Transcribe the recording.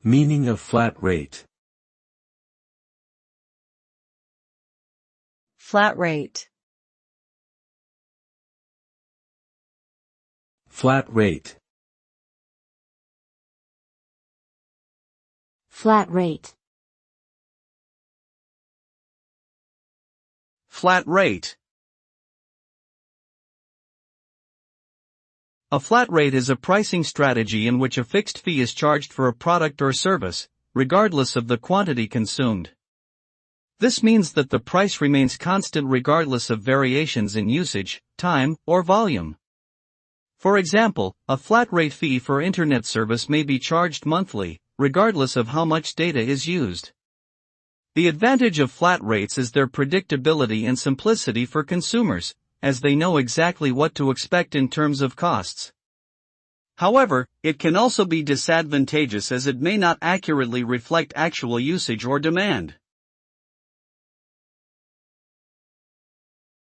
Meaning of flat rate. Flat rate. Flat rate. Flat rate. Flat rate. A flat rate is a pricing strategy in which a fixed fee is charged for a product or service, regardless of the quantity consumed. This means that the price remains constant regardless of variations in usage, time, or volume. For example, a flat rate fee for internet service may be charged monthly, regardless of how much data is used. The advantage of flat rates is their predictability and simplicity for consumers, as they know exactly what to expect in terms of costs. However, it can also be disadvantageous as it may not accurately reflect actual usage or demand.